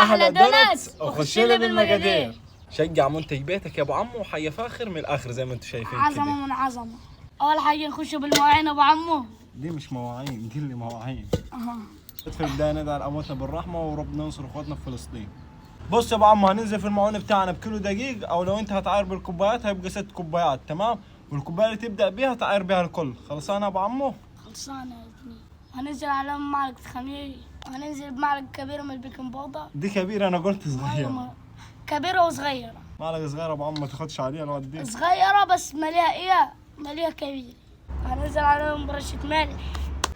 احلى دوناتس وخش لي بالمقادير. شجع منتج بيتك يا ابو عمو، وحيا فاخر من الاخر زي ما انتم شايفين كده. عظمه من عظمه. اول حاجه نخش بالمواعين ابو عمو. دي مش مواعين، دي اللي مواعين. في البدايه ندعي لامواتنا بالرحمه وربنا ينصر اخواتنا في فلسطين. بص يا ابو عمو، هننزل في المعون بتاعنا بكيلو دقيق، او لو انت هتعاير بالكوبايات هيبقى 6 كوبايات، تمام؟ والكوبايه اللي تبدا بيها تعاير بيها الكل. خلصانه يا ابو عمو؟ خلصانه يا زميلي. هننزل عليهم معلقه خميره، وهننزل بمعلقه كبيره من البيكنج باودر. دي كبيره، انا قلت صغيره. كبيره وصغيره. معلقه صغيره يا ابو عمو، ما تاخدش عليها الواد دي. صغيره بس مليها ايه؟ مليها كبير. هننزل عليهم برشه ملح.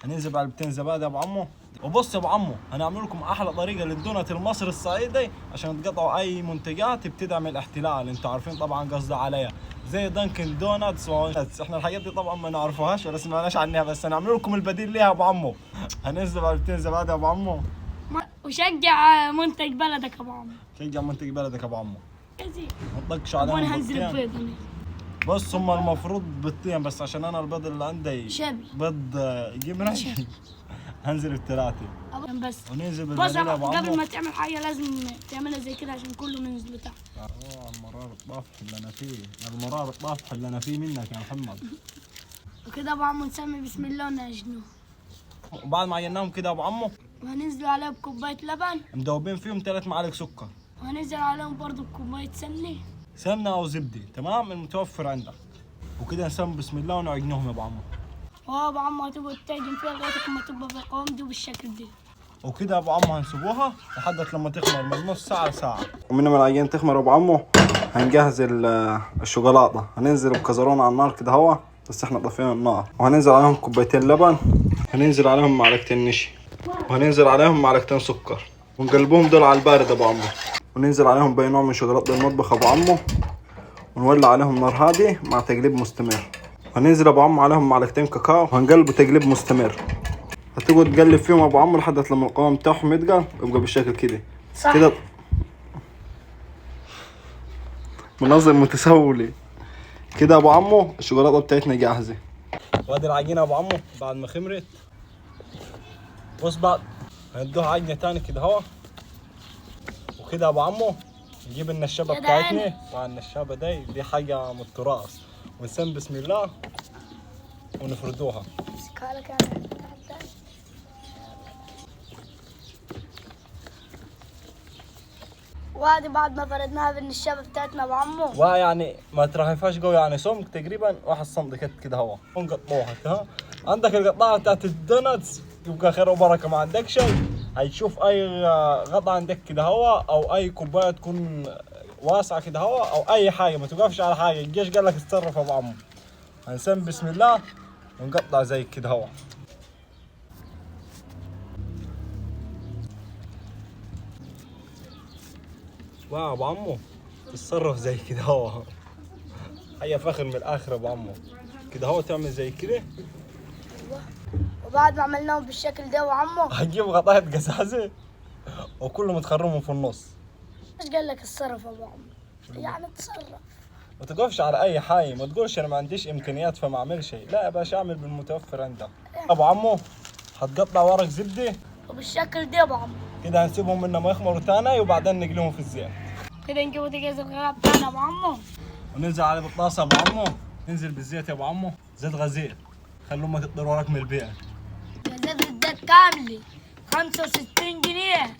هننزل بعلبتين زبادي يا ابو عمو. وبص يا ابو عمو، هنعمل لكم احلى طريقه للدونات المصري الصعيدي عشان تقطعوا اي منتجات بتدعم الاحتلال. انتوا عارفين طبعا قصدي عليها، زي دانكن دوناتس احنا الحاجات دي طبعا ما نعرفوهاش ولا سمعناش عنها، بس هنعمل لكم البديل ليها يا ابو عمو. هننزل بعلبتين زبادي يا ابو عمو. وشجع منتج بلدك يا ابو عمو. شجع منتج بلدك يا ابو عمو. كثير. ما تطقش عليهم. وانا هنزل البيض. بص هم المفروض بيضتين، بس عشان انا البيض اللي عندي شبي بيض جبنه هنزل الثلاثه بس. وننزل بص بالفانيليا يا ابو عمو. قبل ما تعمل حاجه لازم تعملها زي كده عشان كله ينزل تحت. المرار الطافح اللي انا فيه، المرار الطافح اللي انا فيه منك يا محمد. وكده ابو عمو نسمي بسم الله ونعجنوه. وبعد ما عيناهم كده يا ابو عمو وهننزل عليهم بكوبايه لبن مدوبين فيهم 3 معالق سكر، وهننزل عليهم برضو بكوبايه سمنه او زبده، تمام؟ المتوفر عندك. وكده نسمي بسم الله ونعجنهم يا ابو عمو. ابو عمو هتبقى تعجن فيها لغايه ما تبقى بالقوام دي وبالشكل ده. وكده يا ابو عمو هنسيبوها لحد لما تخمر من نص ساعه لساعه. ومن ما العجين تخمر يا ابو عمو هنجهز الشوكولاته. هننزل بكزرونه على النار كده هوا، بس احنا طافيين النار. وهننزل عليهم كوبايتين لبن، هننزل عليهم معلقتين نشا، وهننزل عليهم معلقتين سكر، ونقلبهم دول على البارد يا ابو عمو. وننزل عليهم باي نوع من شوكولاته المطبخ يا ابو عمو، ونولع عليهم نار هادي مع تقليب مستمر. هننزل ابو عمو عليهم معلقتين كاكاو، وهنقلبه تقليب مستمر. هتقعد تقلب فيهم ابو عمو لحد لما القوام بتاعهم يتقل يبقى بالشكل كده. كده منظم متسولي كده يا ابو عمو. الشوكولاته بتاعتنا جاهزه. وادي العجينه يا ابو عمو بعد ما خمرت. بص بعد هندوها عجنه تاني كده اهو. وكده يا ابو عمو نجيب النشابه بتاعتنا، مع النشابه دي حاجه من التراث، ونسمي بسم الله ونفردوها. وهذه بعد ما فردناها بالنشابه بتاعتنا ابو عمو. ويعني ما ترهفهاش قوي، يعني سمك تقريبا 1 سم كده هوا، ونقطعوها كده. عندك القطاعه بتاعت الدوناتس يبقى خير وبركه. ما عندك شيء هتشوف اي غطا عندك كده هوا، او اي كوبايه تكون واسعه كده هوا، او اي حاجه. ما توقفش على حاجه. الجيش قال لك اتصرف يا ابو عمو. هنسمي بسم الله ونقطع زي كده هوا. واو يا ابو عمو تتصرف زي كده هو. هيا فخر من الاخر يا ابو عمو. كده هو تعمل زي كده. وبعد ما عملناهم بالشكل ده يا ابو عمو هتجيب غطايه قزازه وكله متخرمهم في النص. ايش قال لك اتصرف يا ابو عمو؟ يعني اتصرف. ما تقفش على اي حاجه، ما تقولش انا ما عنديش امكانيات فما اعمل شيء. لا يا باشا اعمل بالمتوفر عندك. ابو عمو هتقطع ورق زبده وبالشكل ده يا ابو عمو. كده هنسيبهم منهم ما يخمروا تاني، وبعدين نقليهم في الزيت. كده نجيبوا دجاج الغراب بتاعنا يا ابو عمو، وننزل عليه بالطاسه يا ابو عمو. ننزل بالزيت يا ابو عمو، زيت غزير. خلوا امك تطير وراك من البيت. زيت الزيت كامله 65 جنيه.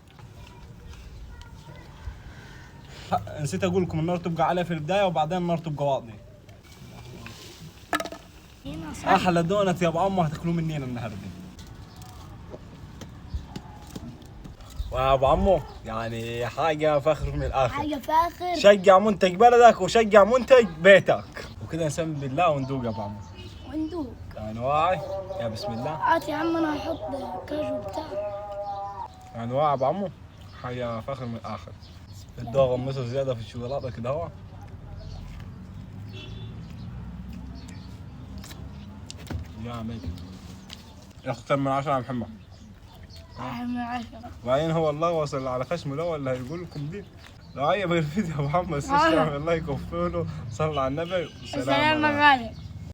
نسيت اقول لكم النار تبقى عليها في البدايه، وبعدين النار تبقى واطيه. احلى دونت يا ابو عمو هتاكلوه منين النهارده. ويا ابو عمو يعني حاجه فخر من الاخر. حاجه فاخر. شجع منتج بلدك وشجع منتج بيتك. وكده نسمي بالله وندوق يا ابو عمو. وندوق يعني واعي يا بسم الله. هات يا عم انا هحط كاجو بتاعي. يعني واعي يا ابو عمو حاجه فخر من الاخر. الدواء غمسه زياده في الشوكولاته كده هو. جامد. اختار من 10 يا محمد. من 10. وبعدين هو الله وصل على خشمه ده ولا هيقول لكم دي؟ لو عجبك الفيديو يا محمد الله يكفله. صلى على النبي. سلام يا غالي.